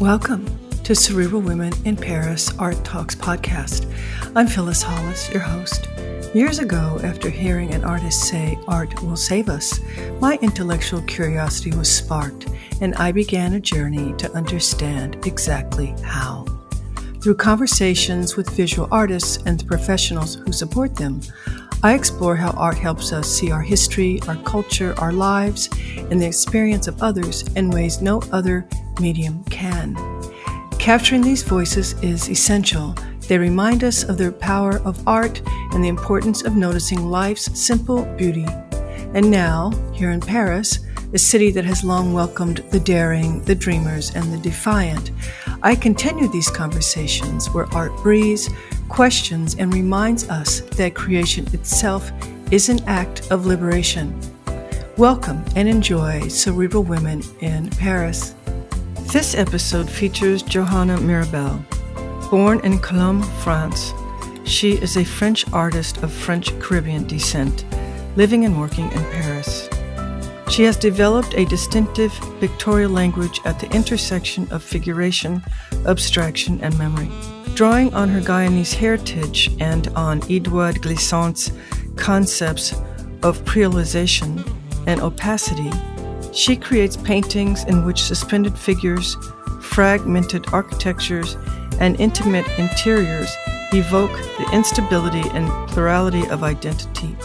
Welcome to Cerebral Women in Paris Art Talks podcast. I'm Phyllis Hollis, your host. Years ago, after hearing an artist say art will save us, my intellectual curiosity was sparked, and I began a journey to understand exactly how. Through conversations with visual artists and the professionals who support them, I explore how art helps us see our history, our culture, our lives, and the experience of others in ways no other medium can. Capturing these voices is essential. They remind us of the power of art and the importance of noticing life's simple beauty. And now, here in Paris, a city that has long welcomed the daring, the dreamers, and the defiant, I continue these conversations where art breathes, questions, and reminds us that creation itself is an act of liberation. Welcome and enjoy Cerebral Women in Paris. This episode features Johanna Mirabel. Born in Colombes, France, she is a French artist of French Caribbean descent, living and working in Paris. She has developed a distinctive pictorial language at the intersection of figuration, abstraction, and memory. Drawing on her Guyanese heritage and on Édouard Glissant's concepts of creolisation and opacity, she creates paintings in which suspended figures, fragmented architectures, and intimate interiors evoke the instability and plurality of identity.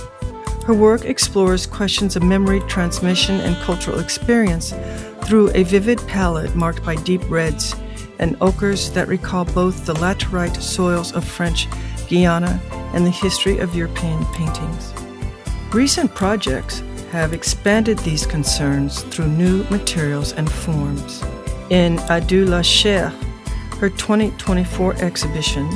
Her work explores questions of memory, transmission, and cultural experience through a vivid palette marked by deep reds and ochres that recall both the laterite soils of French Guiana and the history of European paintings. Recent projects have expanded these concerns through new materials and forms. In Adieu, her 2024 exhibition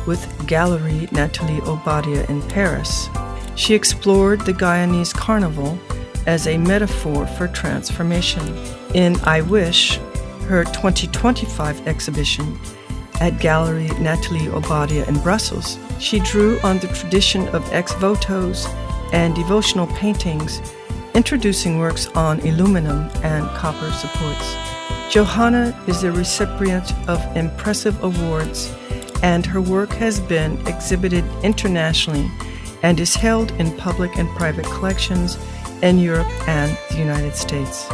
with Galerie Nathalie Obadia in Paris, she explored the Guyanese carnival as a metaphor for transformation. In I Wish, her 2025 exhibition at Galerie Nathalie Obadia in Brussels, she drew on the tradition of ex-votos and devotional paintings, introducing works on aluminum and copper supports. Johanna is the recipient of impressive awards, and her work has been exhibited internationally and is held in public and private collections in Europe and the United States.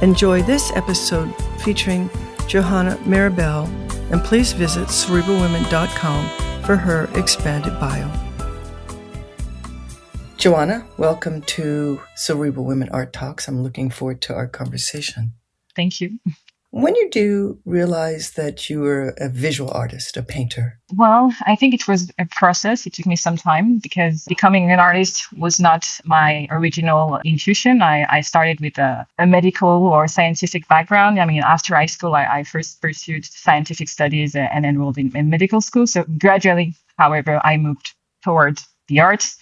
Enjoy this episode featuring Johanna Mirabel, and please visit cerebralwomen.com for her expanded bio. Johanna, welcome to Cerebral Women Art Talks. I'm looking forward to our conversation. Thank you. When you do realize that you were a visual artist, a painter? Well, I think it was a process. It took me some time because becoming an artist was not my original intuition. I started with a medical or scientific background. I mean, after high school, I first pursued scientific studies and enrolled in medical school. So gradually, however, I moved towards the arts.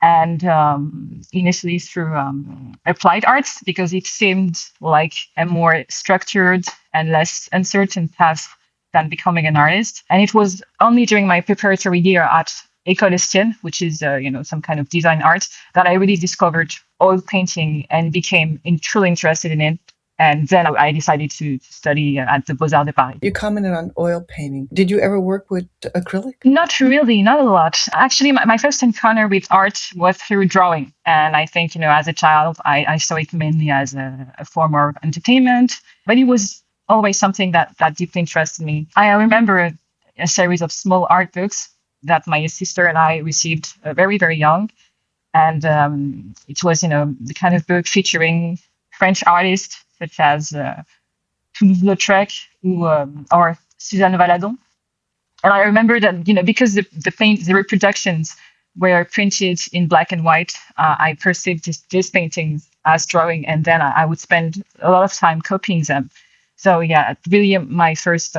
And initially through applied arts, because it seemed like a more structured and less uncertain path than becoming an artist. And it was only during my preparatory year at École, which is some kind of design art, that I really discovered oil painting and became truly interested in it. And then I decided to study at the Beaux-Arts de Paris. You commented on oil painting. Did you ever work with acrylic? Not really, not a lot. Actually, my first encounter with art was through drawing. And I think, as a child, I saw it mainly as a form of entertainment. But it was always something that deeply interested me. I remember a series of small art books that my sister and I received very, very young. And it was, the kind of book featuring French artists such as Toulouse-Lautrec or Suzanne Valadon. And I remember that, because the reproductions were printed in black and white, I perceived these paintings as drawing, and then I would spend a lot of time copying them. So yeah, really my first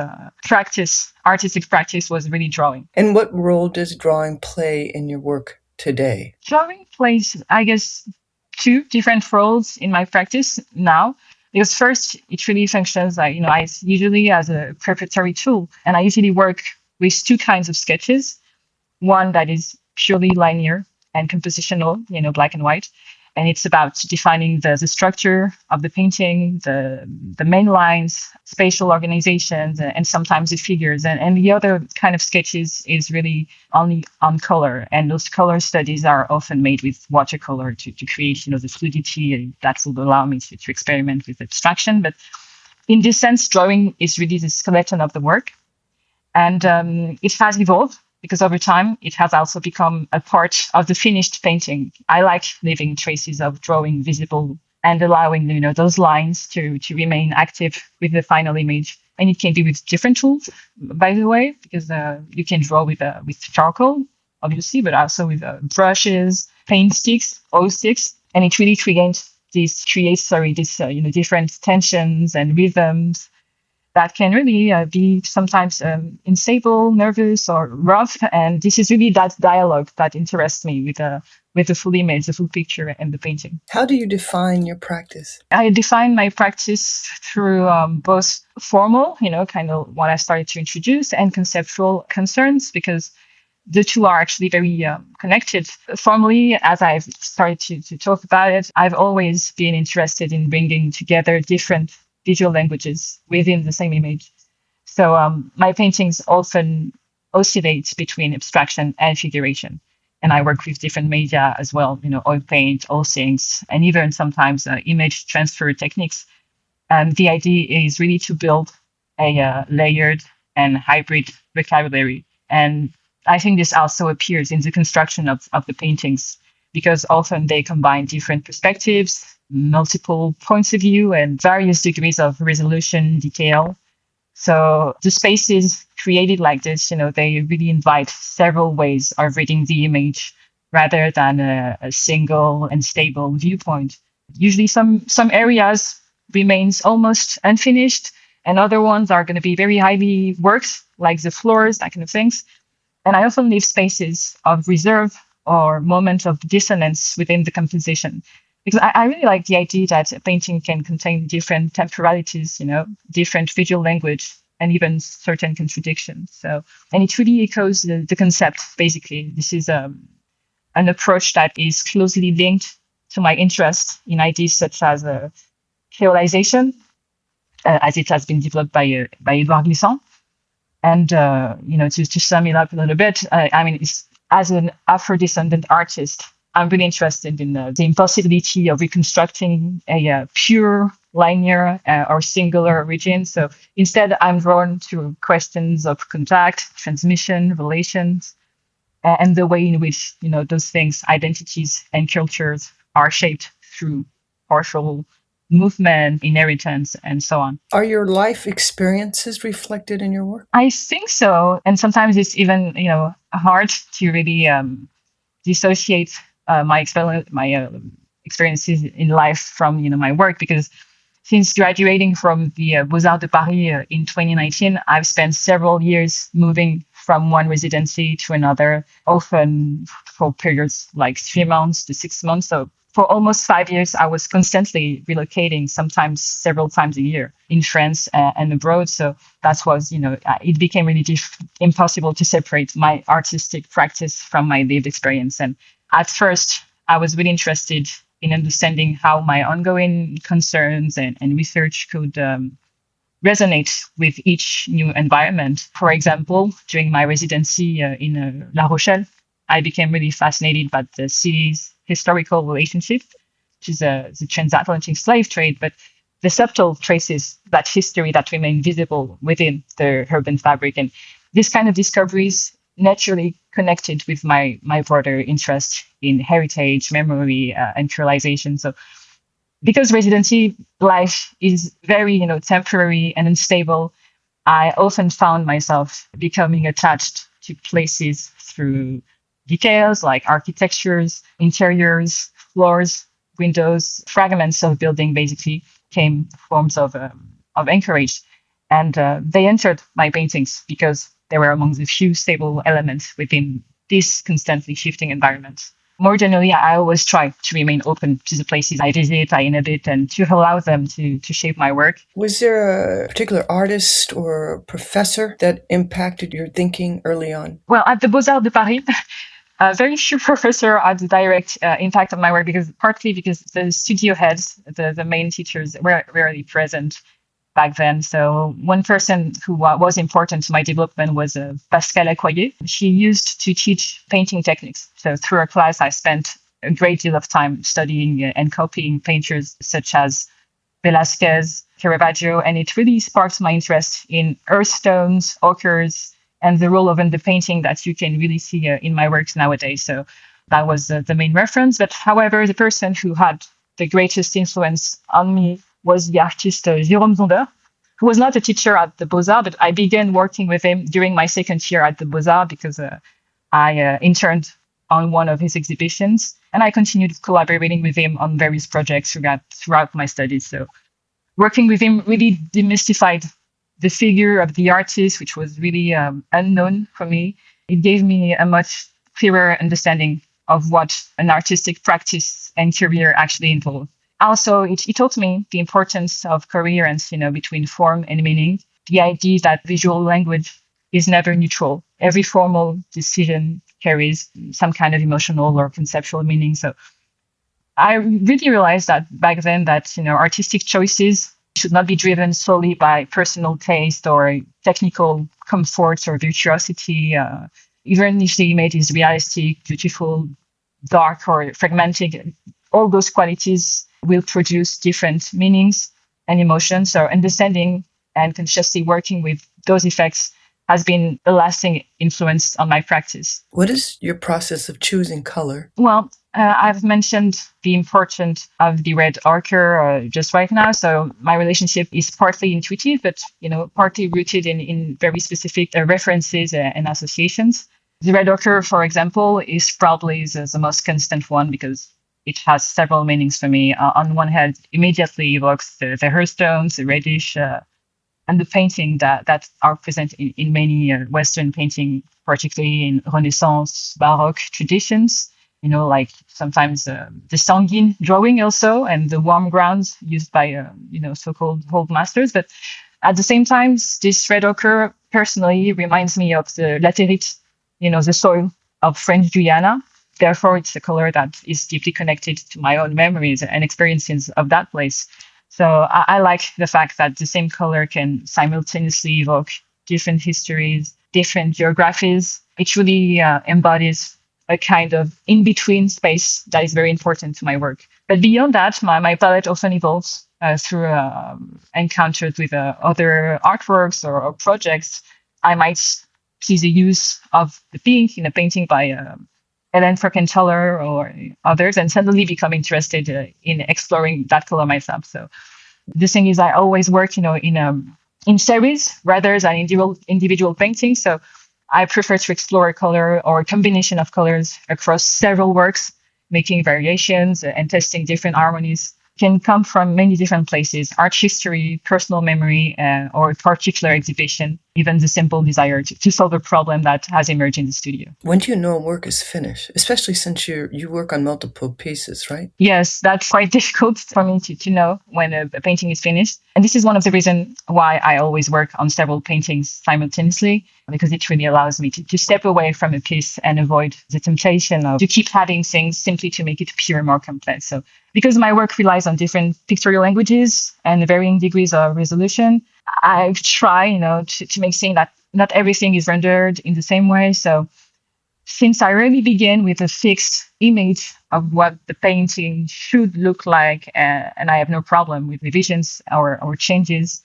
artistic practice was really drawing. And what role does drawing play in your work today? Drawing plays, I guess, two different roles in my practice now. Because first, it really functions usually as a preparatory tool. And I usually work with two kinds of sketches. One that is purely linear and compositional, black and white. And it's about defining the structure of the painting, the main lines, spatial organizations, and sometimes the figures. And the other kind of sketches is really only on color. And those color studies are often made with watercolor to create, the fluidity that will allow me to experiment with abstraction. But in this sense, drawing is really the skeleton of the work. And it has evolved because over time, it has also become a part of the finished painting. I like leaving traces of drawing visible and allowing, those lines to remain active with the final image. And it can be with different tools, by the way, because you can draw with charcoal, obviously, but also with brushes, paint sticks, oil sticks. And it really creates different tensions and rhythms that can really be sometimes unstable, nervous, or rough. And this is really that dialogue that interests me with the full image, the full picture, and the painting. How do you define your practice? I define my practice through both formal, kind of what I started to introduce, and conceptual concerns, because the two are actually very connected. Formally, as I've started to talk about it, I've always been interested in bringing together different visual languages within the same image. So my paintings often oscillate between abstraction and figuration. And I work with different media as well, oil paint, oil sinks, and even sometimes image transfer techniques. And the idea is really to build a layered and hybrid vocabulary. And I think this also appears in the construction of the paintings, because often they combine different perspectives, multiple points of view, and various degrees of resolution, detail. So the spaces created like this, they really invite several ways of reading the image rather than a single and stable viewpoint. Usually some areas remains almost unfinished, and other ones are going to be very highly worked, like the floors, that kind of things. And I often leave spaces of reserve or moment of dissonance within the composition, because I really like the idea that a painting can contain different temporalities, different visual language, and even certain contradictions. So, and it really echoes the concept, basically. This is an approach that is closely linked to my interest in ideas such as creolisation, as it has been developed by Édouard Glissant. And, to sum it up a little bit, as an Afro-descendant artist, I'm really interested in the impossibility of reconstructing a pure, linear, or singular origin. So instead, I'm drawn to questions of contact, transmission, relations, and the way in which, those things, identities and cultures are shaped through partial movement, inheritance, and so on. Are your life experiences reflected in your work? I think so. And sometimes it's even, hard to really dissociate my experiences in life from, my work, because since graduating from the Beaux-Arts de Paris in 2019, I've spent several years moving from one residency to another, often for periods like 3 months to 6 months. So for almost 5 years, I was constantly relocating, sometimes several times a year in France and abroad. So that was, it became really impossible to separate my artistic practice from my lived experience. And at first, I was really interested in understanding how my ongoing concerns and research could resonate with each new environment. For example, during my residency in La Rochelle, I became really fascinated by the city's historical relationship, which is the transatlantic slave trade, but the subtle traces that history that remain visible within the urban fabric. And this kind of discoveries naturally connected with my broader interest in heritage, memory, and creolisation. So because residency life is very, temporary and unstable, I often found myself becoming attached to places through details like architectures, interiors, floors, windows, fragments of building basically came forms of anchorage. And they entered my paintings because they were among the few stable elements within this constantly shifting environment. More generally, I always try to remain open to the places I visit, I inhabit, and to allow them to shape my work. Was there a particular artist or professor that impacted your thinking early on? Well, at the Beaux-Arts de Paris, Very few professors had the direct impact on my work partly because the studio heads, the main teachers, were rarely present back then. So one person who was important to my development was Pascal Accoyer. She used to teach painting techniques. So through her class, I spent a great deal of time studying and copying painters such as Velázquez, Caravaggio, and it really sparked my interest in earthstones, ochres, and the role of underpainting that you can really see in my works nowadays. So that was the main reference. But however, the person who had the greatest influence on me was the artist Jérôme Zonder, who was not a teacher at the Beaux-Arts, but I began working with him during my second year at the Beaux-Arts because I interned on one of his exhibitions, and I continued collaborating with him on various projects throughout my studies. So working with him really demystified the figure of the artist, which was really unknown for me. It gave me a much clearer understanding of what an artistic practice and career actually involved. Also, it taught me the importance of coherence, between form and meaning. The idea that visual language is never neutral. Every formal decision carries some kind of emotional or conceptual meaning. So I really realized that back then that, artistic choices should not be driven solely by personal taste or technical comfort or virtuosity. Even if the image is realistic, beautiful, dark, or fragmented, all those qualities will produce different meanings and emotions. So understanding and consciously working with those effects has been a lasting influence on my practice. What is your process of choosing color? Well, I've mentioned the importance of the red ochre just right now. So my relationship is partly intuitive, but partly rooted in very specific references and associations. The red ochre, for example, is probably the most constant one because it has several meanings for me. On one hand, immediately evokes the hearthstones, the reddish, and the painting that are present in many Western painting, particularly in Renaissance, Baroque traditions. Like sometimes the sanguine drawing also, and the warm grounds used by so-called old masters. But at the same time, this red ochre personally reminds me of the laterite, the soil of French Guiana. Therefore, it's a color that is deeply connected to my own memories and experiences of that place. So I like the fact that the same color can simultaneously evoke different histories, different geographies. It really embodies a kind of in-between space that is very important to my work. But beyond that, my palette often evolves through encounters with other artworks or projects. I might see the use of the pink in a painting by Hélène Frankenthaler or others, and suddenly become interested in exploring that color myself. So the thing is, I always work, in series rather than individual paintings. So I prefer to explore a color or a combination of colors across several works, making variations and testing different harmonies. Can come from many different places: art history, personal memory, or a particular exhibition, even the simple desire to solve a problem that has emerged in the studio. When do you know a work is finished? Especially since you work on multiple pieces, right? Yes, that's quite difficult for me to know when a painting is finished. And this is one of the reasons why I always work on several paintings simultaneously, because it really allows me to step away from a piece and avoid the temptation to keep adding things simply to make it appear more complex. So because my work relies on different pictorial languages and varying degrees of resolution, I try, to make things that not everything is rendered in the same way. So since I really begin with a fixed image of what the painting should look like, and I have no problem with revisions or changes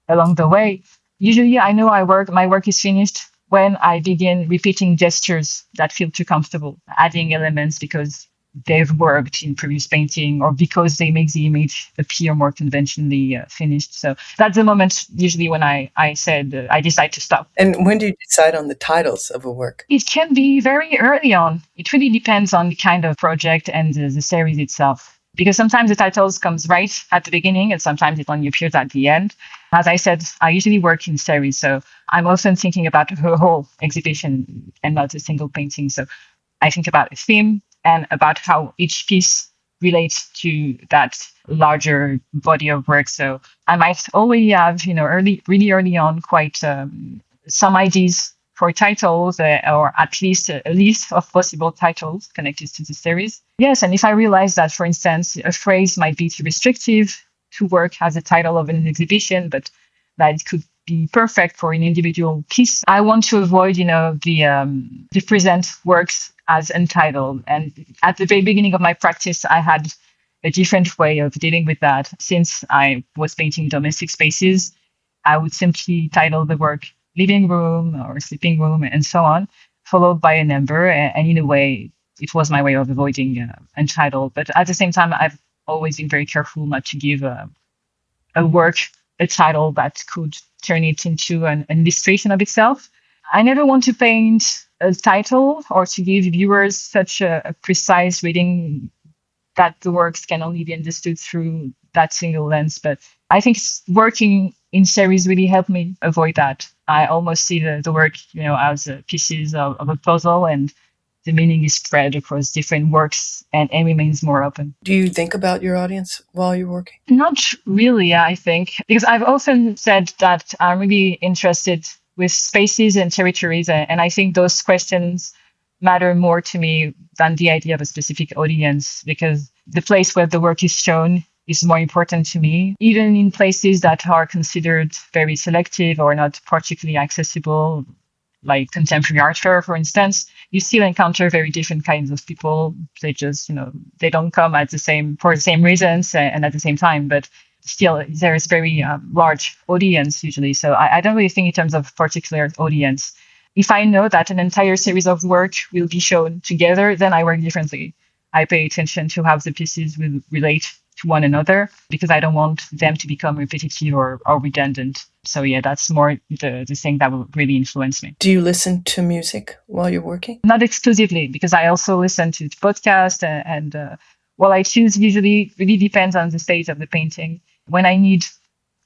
along the way, usually I know my work is finished when I begin repeating gestures that feel too comfortable, adding elements because they've worked in previous painting or because they make the image appear more conventionally finished. So that's the moment usually when I decide to stop. And when do you decide on the titles of a work? It can be very early on. It really depends on the kind of project and the series itself. Because sometimes the titles comes right at the beginning and sometimes it only appears at the end. As I said, I usually work in series. So I'm often thinking about a whole exhibition and not a single painting. So I think about a theme and about how each piece relates to that larger body of work. So I might already have, really early on, quite some ideas for titles or at least a list of possible titles connected to the series. Yes, and if I realize that, for instance, a phrase might be too restrictive to work as a title of an exhibition, but that it could be perfect for an individual piece, I want to avoid, the present works as untitled. And at the very beginning of my practice, I had a different way of dealing with that. Since I was painting domestic spaces, I would simply title the work living room or sleeping room and so on, followed by a number. And in a way, it was my way of avoiding untitled. But at the same time, I've always been very careful not to give a work a title that could turn it into an illustration of itself. I never want to paint a title or to give viewers such a precise reading that the works can only be understood through that single lens. But I think working in series really helped me avoid that. I almost see the work, as pieces of a puzzle, and the meaning is spread across different works and remains more open. Do you think about your audience while you're working? Not really, I think, because I've often said that I'm really interested with spaces and territories, and I think those questions matter more to me than the idea of a specific audience, because the place where the work is shown is more important to me. Even in places that are considered very selective or not particularly accessible, like contemporary art fair, for instance, you still encounter very different kinds of people. They just, they don't come for the same reasons and at the same time, but still there is very large audience usually. So I don't really think in terms of particular audience. If I know that an entire series of work will be shown together, then I work differently. I pay attention to how the pieces will relate to one another, because I don't want them to become repetitive or redundant. So yeah, that's more the thing that will really influence me. Do you listen to music while you're working? Not exclusively, because I also listen to podcasts and what I choose usually really depends on the state of the painting. When I need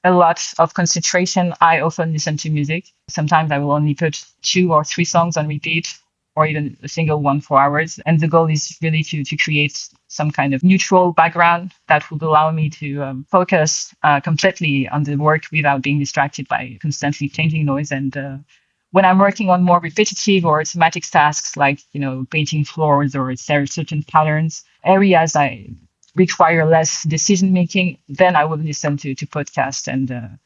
a lot of concentration, I often listen to music. Sometimes I will only put 2 or 3 songs on repeat, or even a single one for hours. And the goal is really to create some kind of neutral background that would allow me to focus completely on the work without being distracted by constantly changing noise. And when I'm working on more repetitive or thematic tasks, like, painting floors or certain patterns, areas I require less decision making, then I will listen to podcasts, and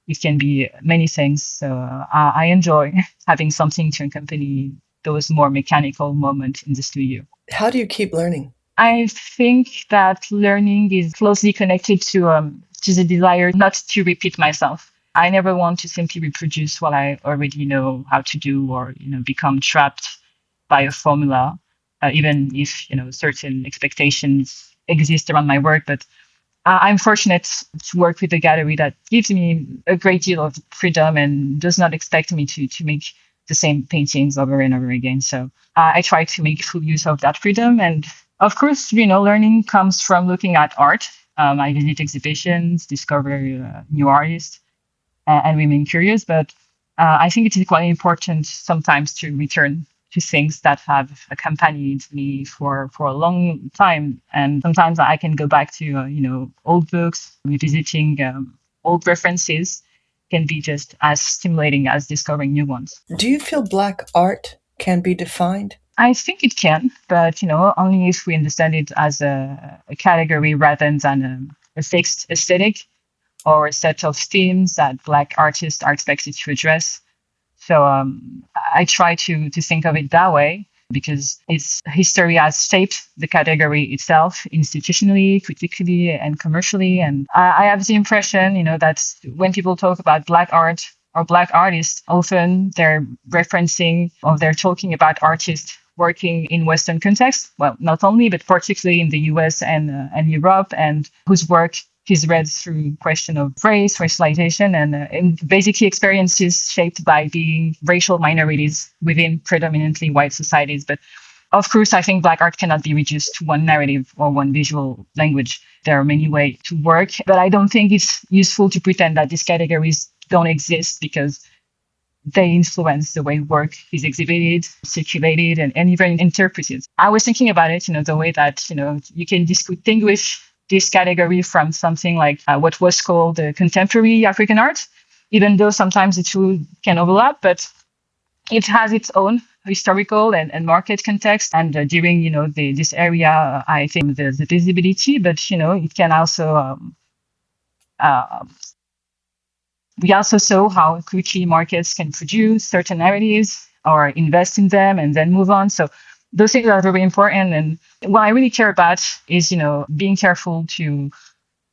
it can be many things. So I enjoy having something to accompany those more mechanical moments in the studio. How do you keep learning? I think that learning is closely connected to the desire not to repeat myself. I never want to simply reproduce what I already know how to do, or become trapped by a formula, even if certain expectations exist around my work. But I'm fortunate to work with a gallery that gives me a great deal of freedom and does not expect me to make the same paintings over and over again. So I try to make full use of that freedom. And of course, learning comes from looking at art. I visit exhibitions, discover new artists, and remain curious. But I think it is quite important sometimes to return to things that have accompanied me for a long time. And sometimes I can go back to, old books, revisiting old references can be just as stimulating as discovering new ones. Do you feel Black art can be defined? I think it can, but, only if we understand it as a category rather than a fixed aesthetic or a set of themes that Black artists are expected to address. So I try to think of it that way, because its history has shaped the category itself institutionally, critically, and commercially. And I have the impression, that when people talk about Black art or Black artists, often they're referencing or they're talking about artists working in Western context. Well, not only, but particularly in the US and Europe, and whose work is read through question of race, racialization, and basically experiences shaped by being racial minorities within predominantly white societies. But of course, I think Black art cannot be reduced to one narrative or one visual language. There are many ways to work, but I don't think it's useful to pretend that these categories don't exist, because they influence the way work is exhibited, circulated, and even interpreted. I was thinking about it, the way that, you can distinguish this category from something like what was called contemporary African art, even though sometimes the two can overlap. But it has its own historical and market context. And during, this area, I think the visibility, but, it can also, uh, we also saw how quickly markets can produce certain narratives or invest in them and then move on. So those things are very important. And what I really care about is, being careful to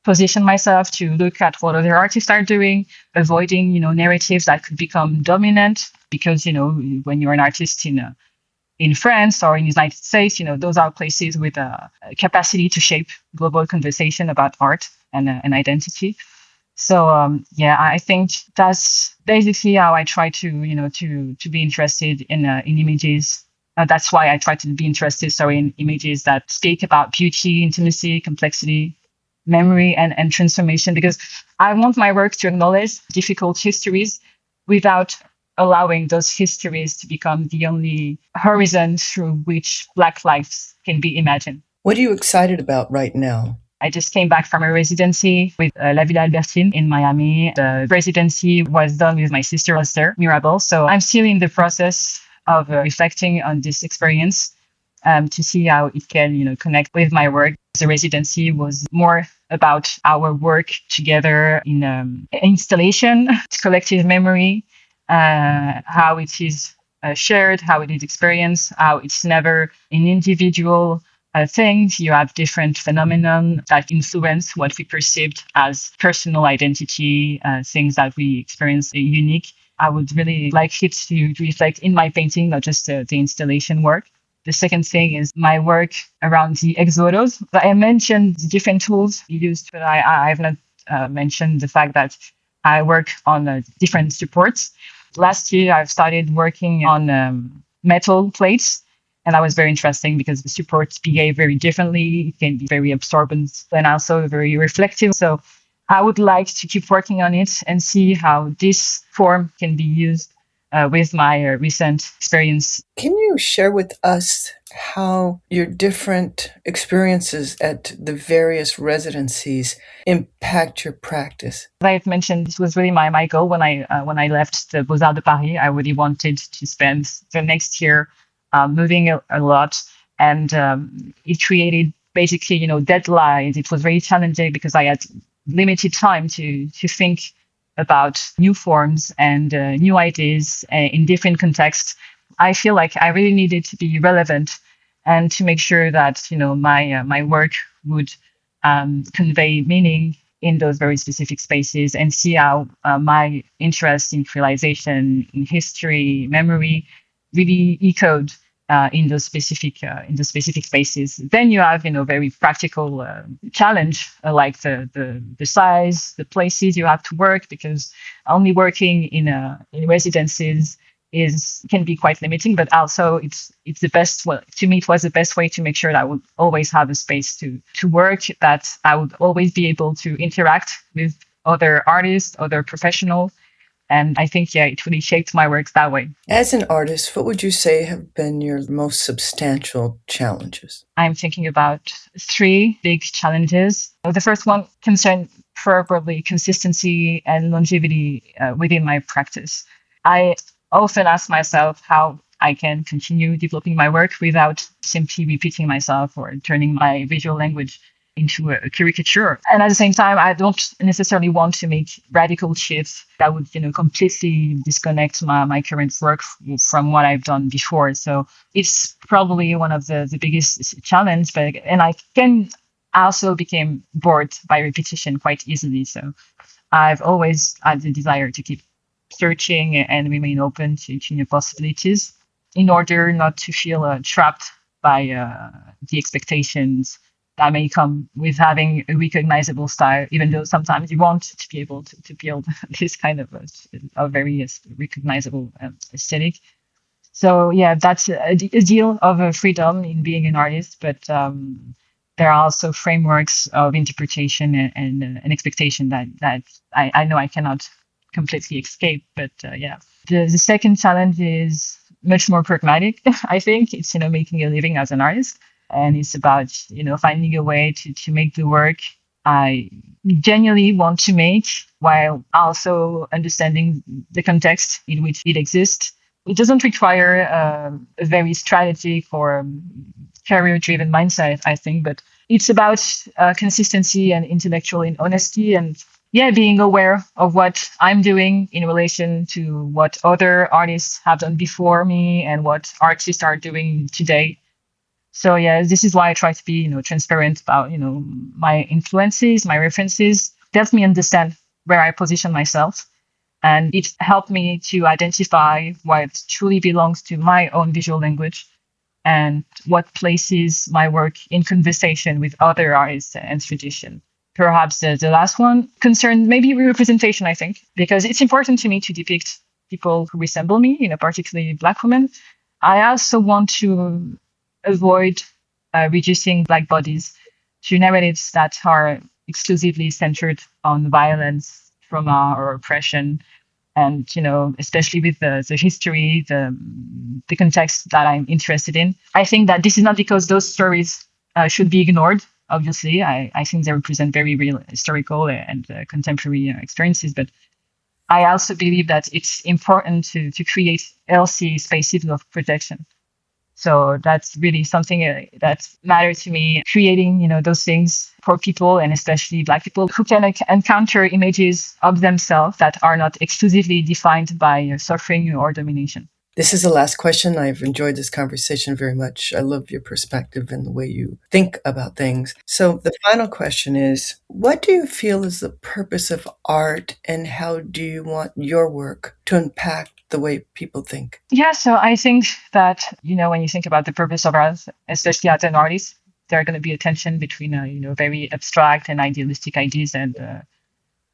position myself, to look at what other artists are doing, avoiding, narratives that could become dominant because, when you're an artist in France or in the United States, those are places with a capacity to shape global conversation about art and identity. So I think that's basically how I try to to be interested in images. That's why I try to be interested, in images that speak about beauty, intimacy, complexity, memory, and transformation. Because I want my work to acknowledge difficult histories without allowing those histories to become the only horizon through which Black lives can be imagined. What are you excited about right now? I just came back from a residency with La Villa Albertine in Miami. The residency was done with my sister, Johanna Mirabel. So I'm still in the process of reflecting on this experience to see how it can, connect with my work. The residency was more about our work together in installation, collective memory, how it is shared, how it is experienced, how it's never an individual things. You have different phenomena that influence what we perceived as personal identity, things that we experience unique. I would really like it to reflect in my painting, not just the installation work. The second thing is my work around the ex-votos. I mentioned the different tools used, but I have not mentioned the fact that I work on different supports. Last year, I've started working on metal plates. And that was very interesting because the supports behave very differently. It can be very absorbent and also very reflective. So I would like to keep working on it and see how this form can be used with my recent experience. Can you share with us how your different experiences at the various residencies impact your practice? As I've mentioned, this was really my goal when I left the Beaux-Arts de Paris. I really wanted to spend the next year moving a lot, and it created basically, deadlines. It was very challenging because I had limited time to think about new forms and new ideas in different contexts. I feel like I really needed to be relevant and to make sure that my work would convey meaning in those very specific spaces, and see how my interest in creolisation, in history, memory, really echoed in those specific spaces. Then you have very practical challenge like the size, the places you have to work, because only working in residences can be quite limiting. But also it's the best. Well, to me, it was the best way to make sure that I would always have a space to work, that I would always be able to interact with other artists, other professionals. And I think, it really shaped my work that way. As an artist, what would you say have been your most substantial challenges? I'm thinking about 3 big challenges. The first one concerns probably consistency and longevity within my practice. I often ask myself how I can continue developing my work without simply repeating myself or turning my visual language into a caricature. And at the same time, I don't necessarily want to make radical shifts that would, completely disconnect my current work from what I've done before. So it's probably one of the biggest challenge. And I can also become bored by repetition quite easily. So I've always had the desire to keep searching and remain open to new possibilities in order not to feel trapped by the expectations that may come with having a recognizable style, even though sometimes you want to be able to build this kind of a very recognizable aesthetic. So that's a deal of freedom in being an artist, but there are also frameworks of interpretation and an expectation that I know I cannot completely escape. But the second challenge is much more pragmatic. I think it's making a living as an artist. And it's about, finding a way to make the work I genuinely want to make, while also understanding the context in which it exists it doesn't require a very strategic or career-driven mindset, I think, but it's about consistency and intellectual honesty, and being aware of what I'm doing in relation to what other artists have done before me and what artists are doing today. So this is why I try to be, transparent about, my influences, my references. It helps me understand where I position myself. And it helped me to identify what truly belongs to my own visual language and what places my work in conversation with other artists and tradition. Perhaps the last one concerned maybe representation, I think, because it's important to me to depict people who resemble me, particularly Black women. I also want to avoid reducing Black bodies to narratives that are exclusively centered on violence, trauma, or oppression. And, especially with the history, the context that I'm interested in. I think that this is not because those stories should be ignored. Obviously, I think they represent very real historical and contemporary experiences. But I also believe that it's important to create healthy spaces of protection. So that's really something that matters to me, creating, those things for people, and especially Black people who can encounter images of themselves that are not exclusively defined by suffering or domination. This is the last question. I've enjoyed this conversation very much. I love your perspective and the way you think about things. So the final question is, what do you feel is the purpose of art, and how do you want your work to impact the way people think? Yeah, so I think that, when you think about the purpose of art, especially as an artist, there are going to be a tension between, very abstract and idealistic ideas and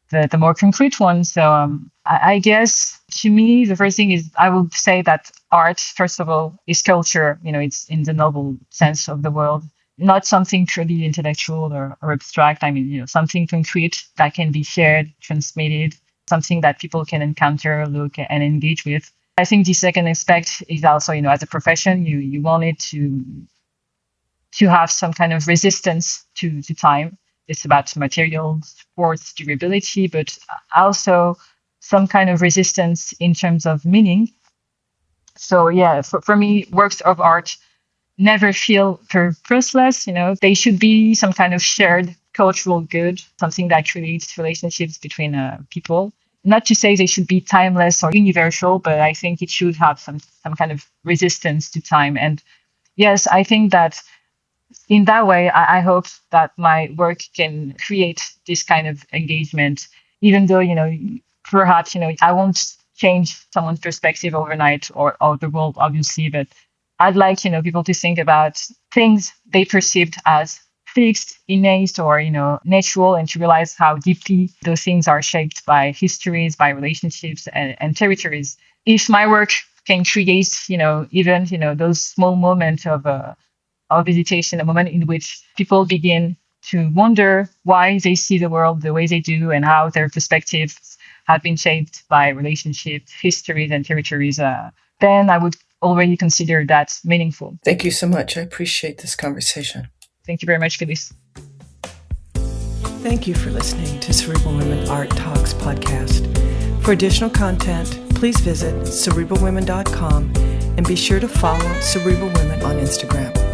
the more concrete ones. So I guess to me, the first thing is I would say that art, first of all, is culture. It's in the noble sense of the word, not something truly intellectual or abstract. I mean, something concrete that can be shared, transmitted, something that people can encounter, look, and engage with. I think the second aspect is also, as a profession, you want it to have some kind of resistance to time. It's about materials, sports, durability, but also some kind of resistance in terms of meaning. So for me, works of art never feel purposeless. They should be some kind of shared cultural good, something that creates relationships between people. Not to say they should be timeless or universal, but I think it should have some kind of resistance to time. And yes, I think that in that way, I hope that my work can create this kind of engagement, even though, perhaps, I won't change someone's perspective overnight or the world, obviously, but I'd like, people to think about things they perceived as fixed, innate, or, natural, and to realize how deeply those things are shaped by histories, by relationships and territories. If my work can create, even, those small moments of visitation, a moment in which people begin to wonder why they see the world the way they do and how their perspectives have been shaped by relationships, histories, and territories, then I would already consider that meaningful. Thank you so much. I appreciate this conversation. Thank you very much, Phyllis. Thank you for listening to Cerebral Women Art Talks podcast. For additional content, please visit cerebralwomen.com and be sure to follow Cerebral Women on Instagram.